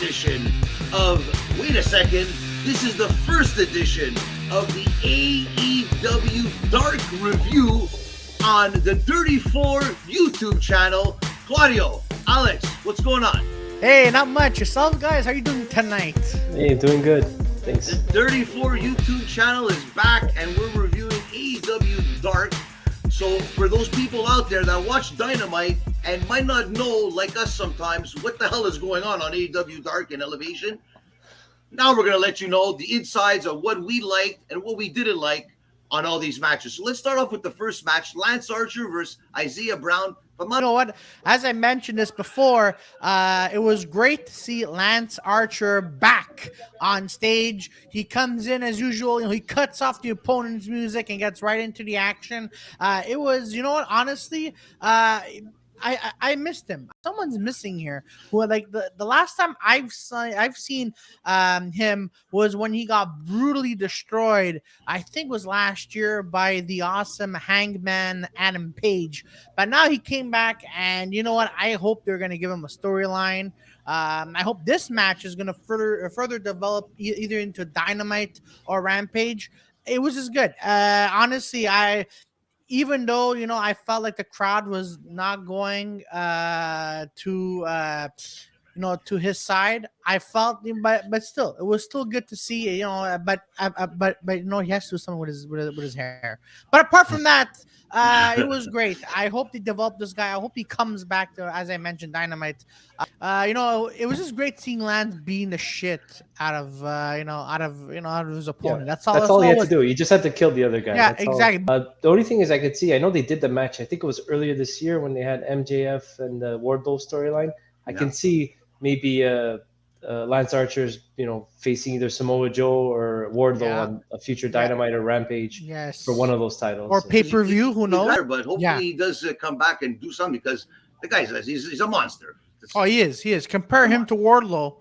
edition of, wait a second, this is the first edition of the AEW Dark Review on the 34 YouTube channel. Claudio, Alex, what's going on? Hey, not much. Yourself, guys? How are you doing tonight? Hey, doing good. Thanks. The 34 YouTube channel is back, and we're reviewing AEW Dark. So for those people out there that watch Dynamite and might not know, like us sometimes, what the hell is going on AEW Dark and Elevation, now we're going to let you know the insides of what we liked and what we didn't like on all these matches. So let's start off with the first match, Lance Archer versus Iseah Brown. You know what? As I mentioned this before, it was great to see Lance Archer back on stage. He comes in as usual. He cuts off the opponent's music and gets right into the action. It was, you know what? Honestly, I missed him. Someone's missing here. Who like the last time I've seen him was when he got brutally destroyed. I think was last year by the awesome Hangman Adam Page. But now he came back, and you know what? I hope they're gonna give him a storyline. I hope this match is gonna further develop either into Dynamite or Rampage. It was just good. Honestly, even though, you know, I felt like the crowd was not going to his side, I felt, but still, it was still good to see, you know. But you know, he has to do something with his hair. But apart from that, it was great. I hope they develop this guy. I hope he comes back to, as I mentioned, Dynamite. You know, it was just great seeing Lance beating the shit out of his opponent. Yeah, that's all he had to do. You just had to kill the other guy. Yeah, that's exactly. The only thing is, I could see, I know they did the match. I think it was earlier this year when they had MJF and the Wardlow storyline. I can see maybe Lance Archer's, you know, facing either Samoa Joe or Wardlow on a future Dynamite or Rampage for one of those titles. Or pay-per-view, who knows? But hopefully he does come back and do something, because the guy's he's a monster. He is. Compare him to Wardlow.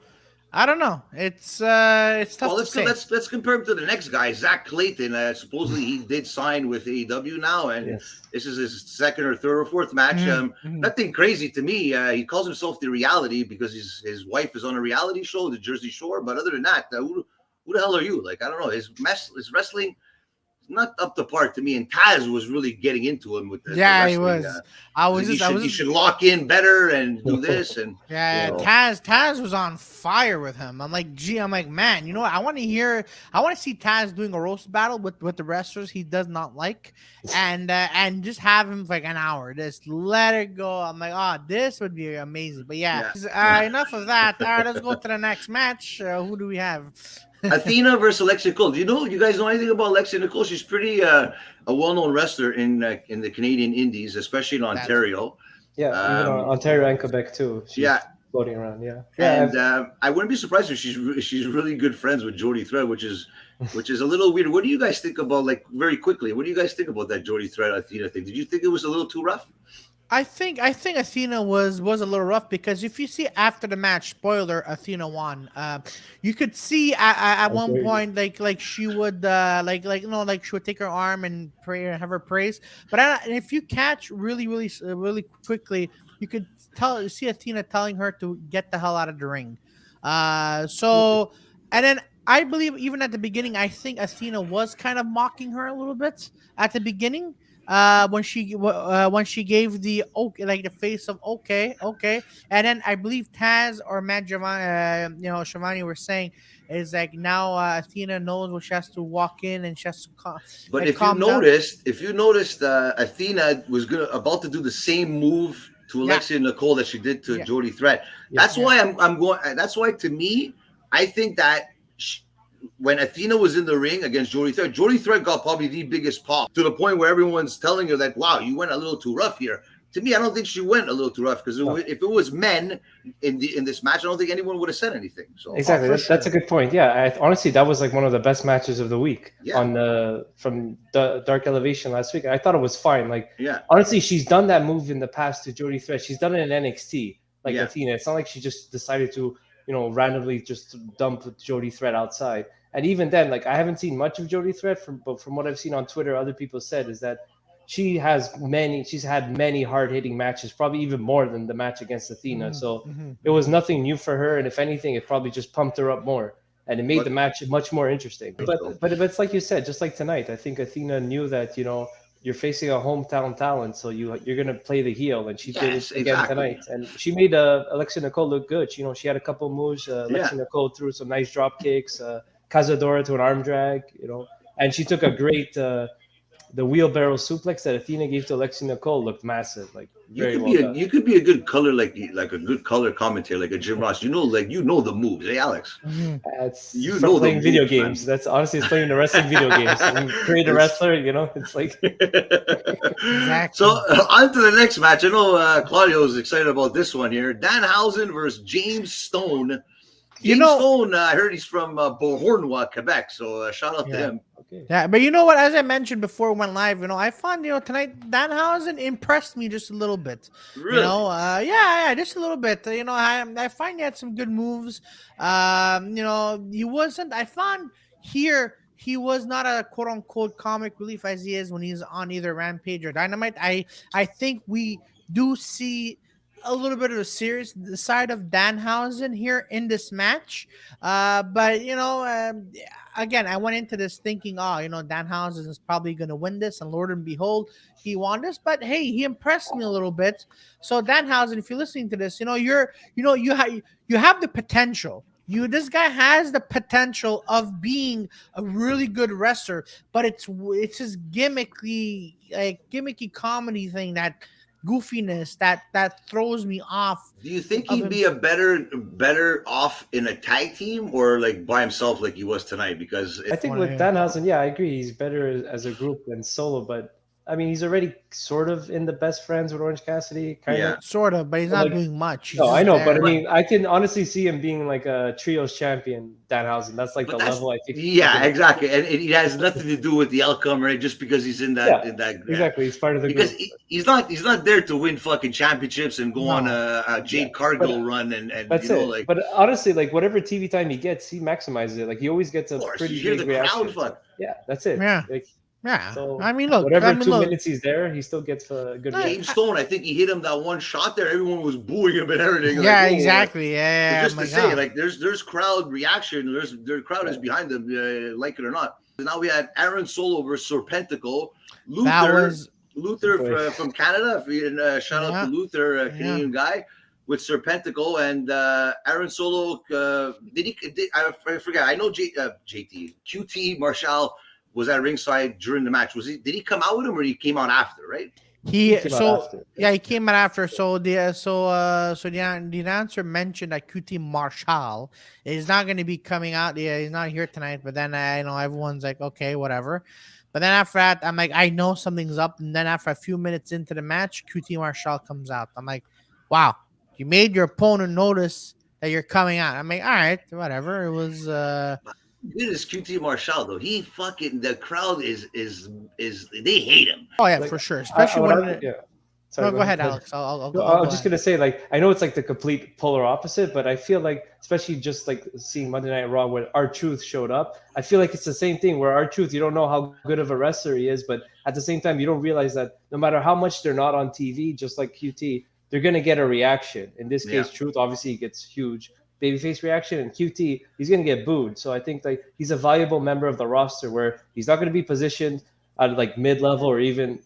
I don't know. It's tough to say. Let's compare him to the next guy, Zack Clayton. Supposedly he did sign with AEW now, and this is his second or third or fourth match. Nothing crazy to me. He calls himself the Reality because his wife is on a reality show, the Jersey Shore. But other than that, who the hell are you? Like, I don't know. His wrestling not up to par to me, and Taz was really getting into him with the he was. He should lock in better and do this, and Taz was on fire with him. I'm like, man, you know what? I want to see Taz doing a roast battle with the wrestlers he does not like, and just have him for like an hour, just let it go. I'm like, this would be amazing. But enough of that. All right, let's go to the next match. Who do we have? Athena versus Alexia Nicole. Do you guys know anything about Alexia Nicole? She's pretty a well-known wrestler in the Canadian Indies, especially in Ontario. Even Ontario and Quebec too. She's floating around. And I wouldn't be surprised if she's really good friends with Jody Thread, which is a little weird. What do you guys think about, like, very quickly? What do you guys think about that Jody Thread Athena thing? Did you think it was a little too rough? I think Athena was a little rough, because if you see after the match, spoiler, Athena won. You could see at one point like she would she would take her arm and pray and have her praise. But if you catch really quickly, you could see Athena telling her to get the hell out of the ring. And then I believe even at the beginning, I think Athena was kind of mocking her a little bit at the beginning. When she gave the the face of okay, and then I believe Taz or Matt Giovanni were saying is like, now Athena knows what she has to walk in, and she has to But if you noticed, Athena was about to do the same move to Alexia Nicole that she did to Jody Thread. That's why I'm going. That's why, to me, I think that when Athena was in the ring against Jody Thread got probably the biggest pop, to the point where everyone's telling her that, wow, you went a little too rough here. To me, I don't think she went a little too rough, because if it was men in this match, I don't think anyone would have said anything. So exactly, that's a good point. Yeah, honestly, that was like one of the best matches of the week from the Dark Elevation last week. I thought it was fine. Honestly, she's done that move in the past to Jody Thread. She's done it in NXT, Athena. It's not like she just decided to, randomly just dump Jody Thread outside. And even then, I haven't seen much of Jody Thread, but from what I've seen on Twitter, other people said is that she's had many hard-hitting matches, probably even more than the match against Athena. So it was nothing new for her, and if anything, it probably just pumped her up more, and it made the match much more interesting. But it's like you said, just like tonight, I think Athena knew that, you're facing a hometown talent, so you're gonna play the heel, and she did it again tonight, and she made Alexia Nicole look good. She had a couple of moves. Alexia Nicole threw some nice drop kicks, Cazadora to an arm drag, and she took a great the wheelbarrow suplex that Athena gave to Alexia Nicole looked massive. Like you could be a good color, like a good color commentator, like a Jim Ross. The moves, hey Alex. That's playing video games. Man. That's honestly, it's playing the wrestling video games. You create a wrestler, it's like. Exactly. So on to the next match. I know Claudio is excited about this one here. Danhausen versus James Stone. Stone, I heard he's from Beauharnois, Quebec. So shout out to him. Okay. Yeah, but you know what? As I mentioned before we went live, I found tonight Danhausen impressed me just a little bit. Really? Yeah, just a little bit. I find he had some good moves. He wasn't. I found here he was not a quote unquote comic relief as he is when he's on either Rampage or Dynamite. I think we do see a little bit of a serious side of Danhausen here in this match. But again, I went into this thinking, Danhausen is probably going to win this, and Lord and behold, he won this. But hey, he impressed me a little bit. So Danhausen, if you're listening to this, you have the potential. This guy has the potential of being a really good wrestler, but it's his gimmicky comedy thing, that goofiness that throws me off. Do you think he'd be a better off in a tag team or like by himself like he was tonight? Because I think with Danhausen, I agree, he's better as a group than solo, but I mean, he's already sort of in the best friends with Orange Cassidy, kind of. Sort of, but he's not doing much. No, I know, but I mean, I can honestly see him being like a trios champion, Danhausen. That's like the level I think. Yeah, exactly, and it has nothing to do with the outcome, right? Just because he's in that, exactly, he's part of the because group. He's not there to win fucking championships and go on a Jade Cargill run and that's it. But honestly, like whatever TV time he gets, he maximizes it. Like he always gets a pretty big reaction. Yeah, that's it. Yeah. Yeah, so I mean, look, whatever 2 minutes he's there, he still gets a good. James Stone, I think he hit him that one shot there. Everyone was booing him and everything. Yeah, exactly. Yeah, just to say, like, there's crowd reaction. Their crowd is behind them, like it or not. Now we had Aaron Solo versus Serpentico. Luther from Canada. Shout out to Luther, Canadian guy, with Serpentico and Aaron Solo. I forget. I know JT QT Marshall was at ringside during the match. Did he come out with him or he came out after, right? He came out after. So the announcer mentioned that QT Marshall is not going to be coming out. Yeah, he's not here tonight. But then everyone's like, okay, whatever. But then after that, I'm like, I know something's up. And then after a few minutes into the match, QT Marshall comes out. I'm like, wow, you made your opponent notice that you're coming out. I'm like, all right, whatever. It was Good as QT Marshall though. He fucking the crowd is they hate him. Oh yeah, for sure. Especially when Sorry, go ahead, Alex. I'm just gonna say, like, I know it's like the complete polar opposite, but I feel like, especially just like seeing Monday Night Raw when R-Truth showed up, I feel like it's the same thing where R-Truth, you don't know how good of a wrestler he is, but at the same time, you don't realize that no matter how much they're not on TV, just like QT, they're gonna get a reaction. In this case, Truth obviously gets huge babyface reaction, and QT, he's gonna get booed. So I think like he's a valuable member of the roster where he's not gonna be positioned at like mid-level or even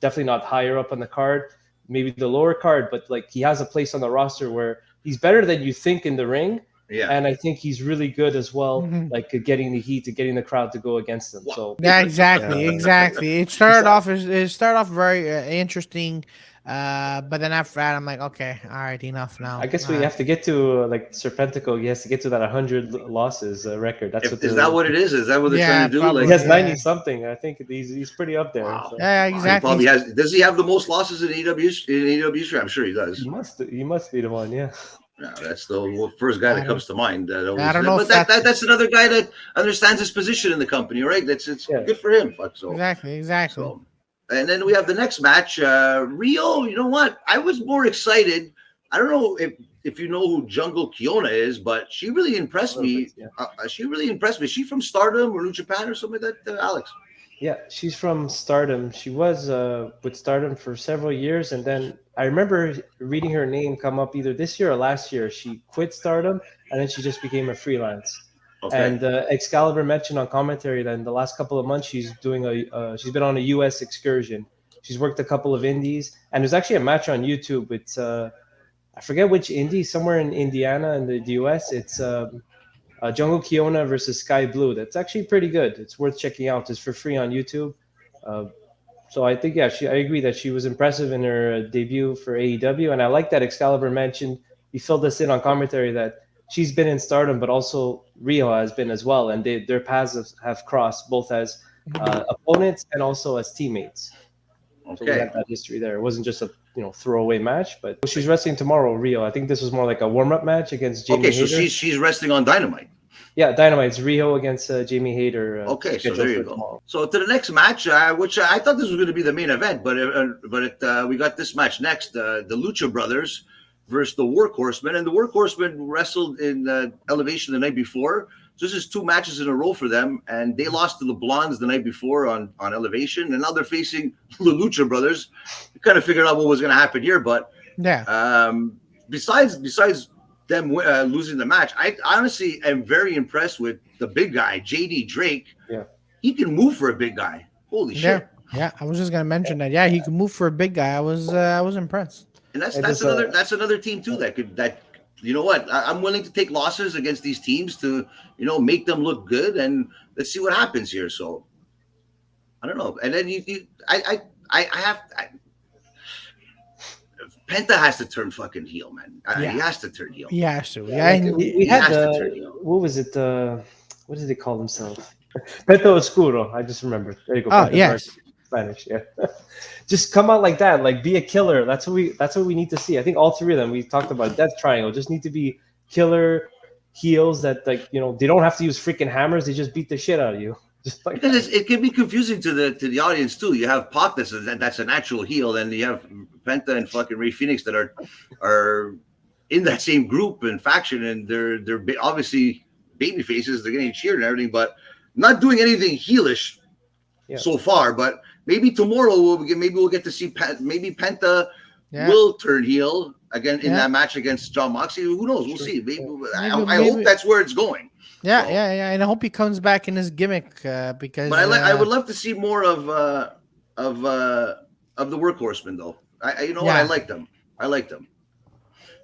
definitely not higher up on the card, maybe the lower card, but like he has a place on the roster where he's better than you think in the ring. Yeah, and I think he's really good as well, like getting the heat, to getting the crowd to go against him. So exactly. It started off very interesting. But then after that, I'm like, okay, all right, enough now. I guess we have to get to like Serpentico. He has to get to that 100 losses record. That's is that what it is? Is that what they're trying to do? Probably, like he has 90 something. I think he's pretty up there. Wow. So. Yeah, exactly. He probably has. Does he have the most losses in AEW? I'm sure he does. He must be the one. Yeah. Yeah, that's the first guy that comes to mind. I don't know, but that's another guy that understands his position in the company, right? It's good for him. So exactly. So, and then we have the next match, Riho. You know what? I was more excited. I don't know if you know who Jungle Kyona is, but she really impressed me. She really impressed me. Is she from Stardom or New Japan or something like that, Alex? Yeah, she's from Stardom. She was with Stardom for several years, and then I remember reading her name come up either this year or last year. She quit Stardom, and then she just became a freelance. Okay. And Excalibur mentioned on commentary that in the last couple of months she's doing she's been on a U.S. excursion. She's worked a couple of indies, and there's actually a match on YouTube. It's I forget which indie, somewhere in Indiana in the U.S. It's Jungle Kyona versus Sky Blue. That's actually pretty good. It's worth checking out. It's for free on YouTube. Uh, so I think, yeah, I agree that she was impressive in her debut for AEW. And I like that Excalibur mentioned, he filled us in on commentary that she's been in Stardom, but also Riho has been as well. And their paths have crossed both as opponents and also as teammates. Okay. So we had that history there. It wasn't just a throwaway match, but she's wrestling tomorrow, Riho. I think this was more like a warm-up match against Jamie Hayter. Okay, so she's wrestling on Dynamite. Yeah, Dynamite's Riho against Jamie Hayter. Okay, so there you go. Tomorrow. So to the next match, which I thought this was going to be the main event, but we got this match next. The Lucha Brothers versus the WorkHorsemen, and the WorkHorsemen wrestled in Elevation the night before. So this is 2 matches in a row for them, and they lost to the Blondes the night before on Elevation, and now they're facing the Lucha Brothers. We kind of figured out what was going to happen here, but yeah. Besides them losing the match, I honestly am very impressed with the big guy, JD Drake. Yeah, he can move for a big guy. Holy shit! Yeah, I was just gonna mention that. Yeah, he can move for a big guy. I was impressed. And that's another team too that you know what, I'm willing to take losses against these teams to make them look good, and let's see what happens here. So I don't know, and then Penta has to turn fucking heel, man. He has to turn heel. He has to. Yeah, we had what was it? What did they call themselves? Penta Oscuro. I just remembered. There you go. Oh, yes. Spanish. Yeah. Just come out like that. Like, be a killer. That's what we need to see. I think all 3 of them, we talked about Death Triangle, just need to be killer heels that, like, they don't have to use freaking hammers. They just beat the shit out of you. Just like because it can be confusing to the audience too. You have Pac that's a natural heel, and you have Penta and fucking Ray Phoenix that are in that same group and faction, and they're obviously baby faces. They're getting cheered and everything, but not doing anything heelish so far. But maybe tomorrow we'll get to see maybe Penta will turn heel again in that match against Jon Moxley. Who knows? We'll see. Maybe I hope that's where it's going. Yeah, and I hope he comes back in his gimmick because. But I would love to see more of the WorkHorsemen though. What, I like them.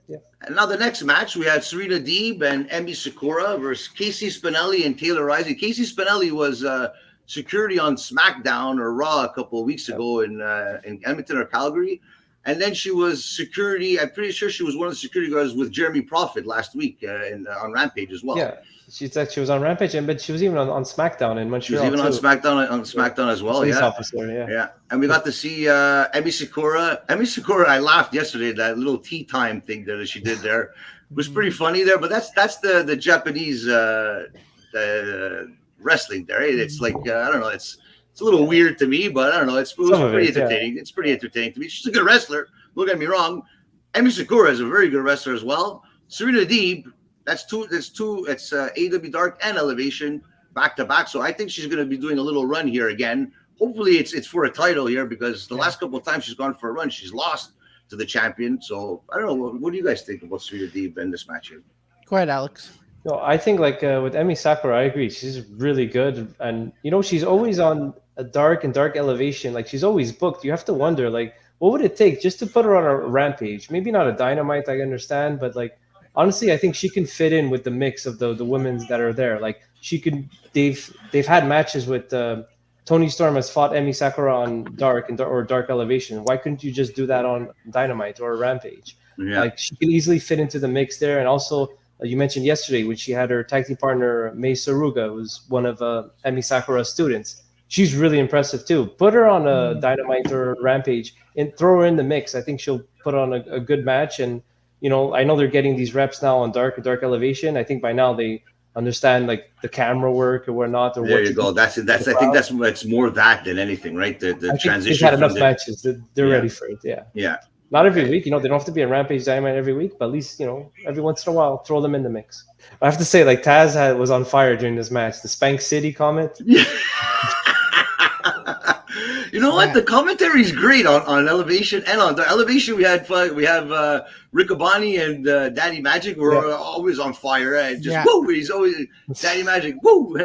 Yeah. And now the next match we had Serena Deeb and Emi Sakura versus Casey Spinelli and Taylor Rising. Casey Spinelli was security on SmackDown or Raw a couple of weeks ago in Edmonton or Calgary. And then she was security. I'm pretty sure she was one of the security guards with Jeremy Prophet last week on Rampage as well. Yeah, she was on Rampage, but she was even on SmackDown in Montreal. She was even on SmackDown as well. Yeah. Officer, yeah. And we got to see Emi Sakura. Emi Sakura, I laughed yesterday. That little tea time thing that she did there was pretty funny there. But that's the Japanese wrestling there. It's like I don't know. It's a little weird to me, but I don't know. It was pretty entertaining. Yeah. It's pretty entertaining to me. She's a good wrestler. Don't get me wrong. Emi Sakura is a very good wrestler as well. Serena Deeb, that's two. It's AEW Dark and Elevation back to back. So I think she's going to be doing a little run here again. Hopefully it's for a title here because the last couple of times she's gone for a run, she's lost to the champion. So I don't know. What do you guys think about Serena Deeb in this match here? Go ahead, Alex. No, I think with Emi Sakura, I agree. She's really good, and she's always on a dark elevation. Like, she's always booked. You have to wonder, like, what would it take just to put her on a Rampage? Maybe not a Dynamite, I understand, but like, honestly, I think she can fit in with the mix of the women's that are there. Like, she could. They've had matches with Toni Storm has fought Emi Sakura on Dark or Dark Elevation. Why couldn't you just do that on Dynamite or Rampage? Yeah. Like, she can easily fit into the mix there, and also. You mentioned yesterday when she had her tag team partner, Mei Saruga, who's one of Emi Sakura's students. She's really impressive too. Put her on a Dynamite or Rampage and throw her in the mix. I think she'll put on a good match. And, I know they're getting these reps now on Dark Elevation. I think by now they understand like the camera work or whatnot. Or there you go. I think it's more that than anything, right? The transition. They've had enough matches. They're ready for it. Yeah. Yeah. Not every week, they don't have to be a Rampage Dynamite every week, but at least, every once in a while, throw them in the mix. I have to say, like, Taz was on fire during this match. The Spank City comment. You know what? The commentary is great on Elevation, and on the Elevation we have Riccoboni and Daddy Magic. We're always on fire. Woo! He's always Daddy Magic. Woo!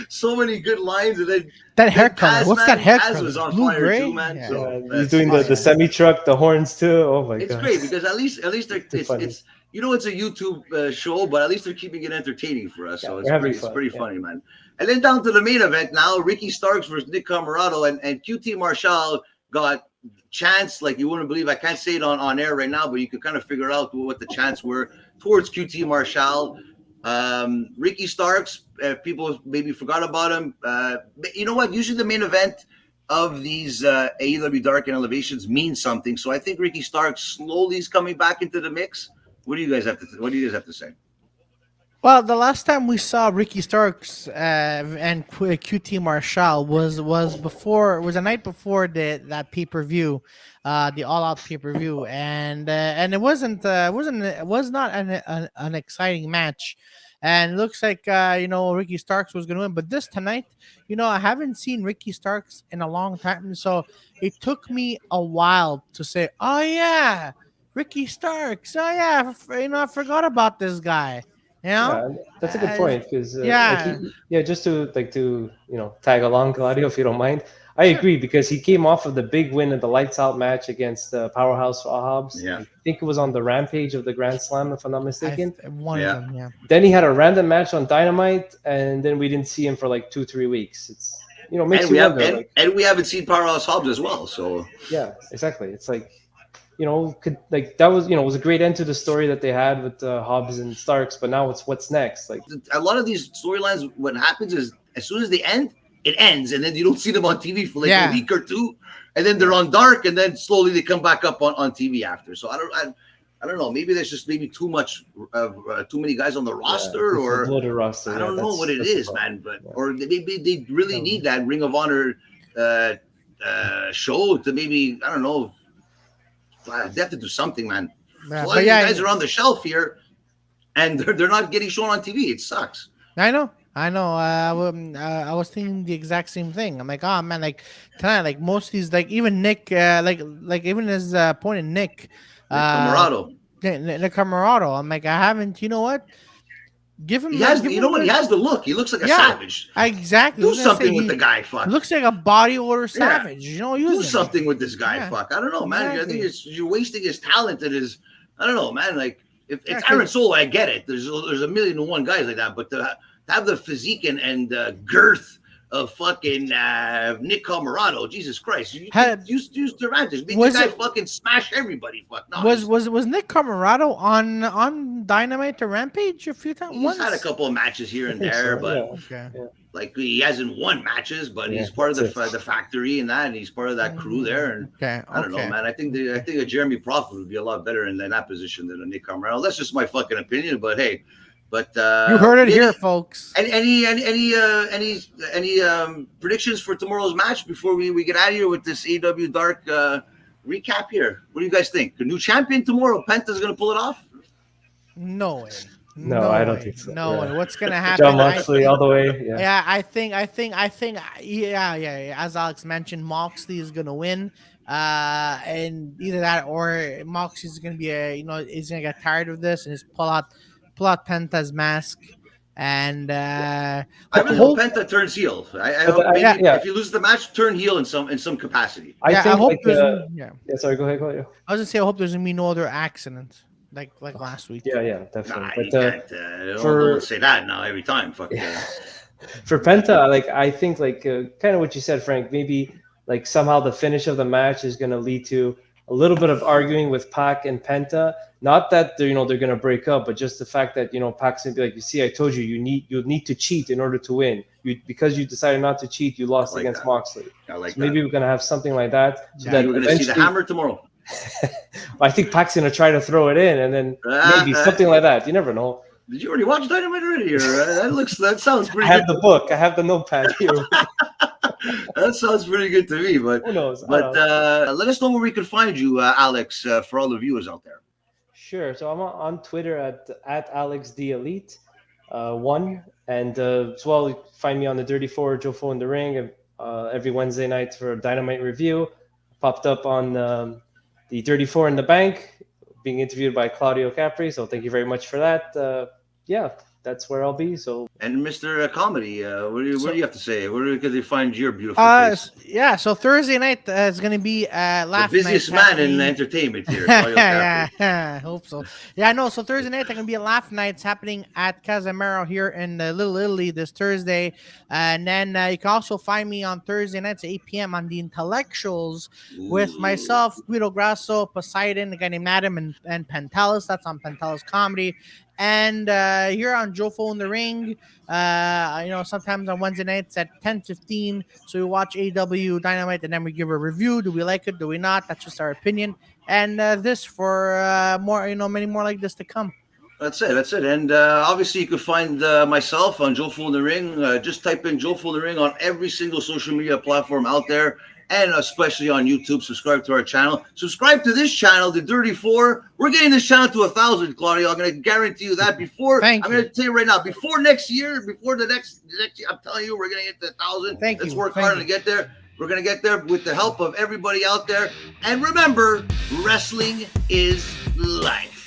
So many good lines, and then that hair color. What's that hair color? Was on Blue, fire gray? too, man. Yeah. So He's doing the semi truck, the horns too. Oh my god! It's great because at least it's it's a YouTube show, but at least they're keeping it entertaining for us. So it's pretty funny, man. And then down to the main event now, Ricky Starks versus Nick Comoroto, and QT Marshall got chants like you wouldn't believe. I can't say it on air right now, but you can kind of figure out what the chants were towards QT Marshall. Ricky Starks, people maybe forgot about him. You know what? Usually the main event of these AEW Dark and Elevations means something. So I think Ricky Starks slowly is coming back into the mix. What do you guys have to say? Well, the last time we saw Ricky Starks and QT Marshall was the night before that pay-per-view, the All Out pay-per-view, and it was not an exciting match, and it looks like Ricky Starks was going to win, but tonight, I haven't seen Ricky Starks in a long time, so it took me a while to say, oh yeah, Ricky Starks, oh yeah, I forgot about this guy. Yeah, that's a good point because just to tag along, Claudio, if you don't mind. I agree because he came off of the big win in the Lights Out match against Powerhouse Hobbs. Yeah. I think it was on the Rampage of the Grand Slam, if I'm not mistaken. One of them, yeah. Then he had a random match on Dynamite, and then we didn't see him for like 2-3 weeks. It's makes you wonder. And we haven't seen Powerhouse Hobbs as well. So yeah, exactly. It's like. That was was a great end to the story that they had with Hobbs and Starks, but now it's what's next. Like a lot of these storylines, what happens is as soon as they end, it ends, and then you don't see them on TV for like a week or two, and then they're on Dark, and then slowly they come back up on TV after. So I don't know. Maybe there's just too many guys on the roster, or roster. I don't know what it is, man. But or maybe they really need that Ring of Honor show to maybe I don't know. They have to do something, man. A lot of guys are on the shelf here, and they're not getting shown on TV. It sucks. I know. I was thinking the exact same thing. I'm like, oh man, like tonight, like most of these, like even Nick, like even his opponent Nick Comoroto. Nick Comoroto. I'm like, I haven't. You know what? Give him. He has the look. He looks like a savage. Exactly. Do something with the guy. Fuck. Looks like a body order savage. Do something with this guy. Fuck. I don't know, man. Exactly. I think you're wasting his talent and his. I don't know, man. Like if it's Aaron Solo, I get it. There's a million and one guys like that, but to have the physique and girth of fucking Nick Comoroto, Jesus Christ! Use the advantage. Make the guy fucking smash everybody. Fuck. No, was Nick Comoroto on Dynamite or Rampage a few times? He's had a couple of matches here and there, but like he hasn't won matches, but he's part of the factory and that, and he's part of that crew there. And I don't know, man. I think a Jeremy Prophet would be a lot better in that position than a Nick Comoroto. That's just my fucking opinion, but hey. But you heard it here, folks. Any predictions for tomorrow's match before we get out of here with this AEW Dark recap here? What do you guys think? The new champion tomorrow, Penta's going to pull it off? No way. No, I don't think so. No way. What's going to happen? Jon Moxley all the way. Yeah, I think. As Alex mentioned, Moxley is going to win. And either that or Moxley's going to be he's going to get tired of this and just pull out Penta's mask, and I hope Penta turns heel. I hope if you lose the match, turn heel in some capacity. I hope sorry, go ahead. I was gonna say I hope there's gonna be no other accident like last week. Yeah, definitely. Don't say that now every time. Fuck For Penta, I think kind of what you said, Frank. Maybe somehow the finish of the match is gonna lead to a little bit of arguing with Pac and Penta. Not that they're going to break up, but just the fact that Pac's gonna be like, you see, I told you you need to cheat in order to win. Because you decided not to cheat, you lost against Moxley. Maybe we're gonna have something like that. So that we're gonna see the hammer tomorrow. I think Pac's gonna try to throw it in, and then maybe something like that. You never know. Did you already watch Dynamite already? Or, that sounds pretty. I have the book. I have the notepad here. That sounds pretty good to me. But who knows? But let us know where we can find you, Alex, for all the viewers out there. Sure. So I'm on Twitter at AlexDElite1, and as well find me on the Dirty Four, Joe Fo in the Ring, and every Wednesday night for a Dynamite review. Popped up on the 34 in the Bank, being interviewed by Claudio Capri. So thank you very much for that. Yeah, that's where I'll be. So. And Mr. Comedy, what do you have to say? Where can they find your beautiful face? Yeah, so Thursday night is going to be Laugh the busiest night man in entertainment here. Yeah, I hope so. Yeah, no, so Thursday night, they're going to be a Laugh Nights happening at Casamaro here in Little Italy this Thursday. And then you can also find me on Thursday nights at 8 p.m. on The Intellectuals with myself, Guido Grasso, Poseidon, a guy named Adam, and Pentelis. That's on Pentelis Comedy. And here on Joe Fo in the Ring, sometimes on Wednesday nights at 10:15. So we watch AEW Dynamite and then we give a review. Do we like it? Do we not? That's just our opinion. And this for more, many more like this to come. That's it. And obviously, you can find myself on Joe Fo in the Ring. Just type in Joe Fo in the Ring on every single social media platform out there, and especially on YouTube. Subscribe to our channel. Subscribe to this channel, the Dirty Four. We're getting this channel to 1,000, Claudio. I'm going to guarantee you that before. I'm going to tell you right now, before next year, before the next year, I'm telling you, we're going to get to 1,000. Let's work hard to get there. We're going to get there with the help of everybody out there. And remember, wrestling is life.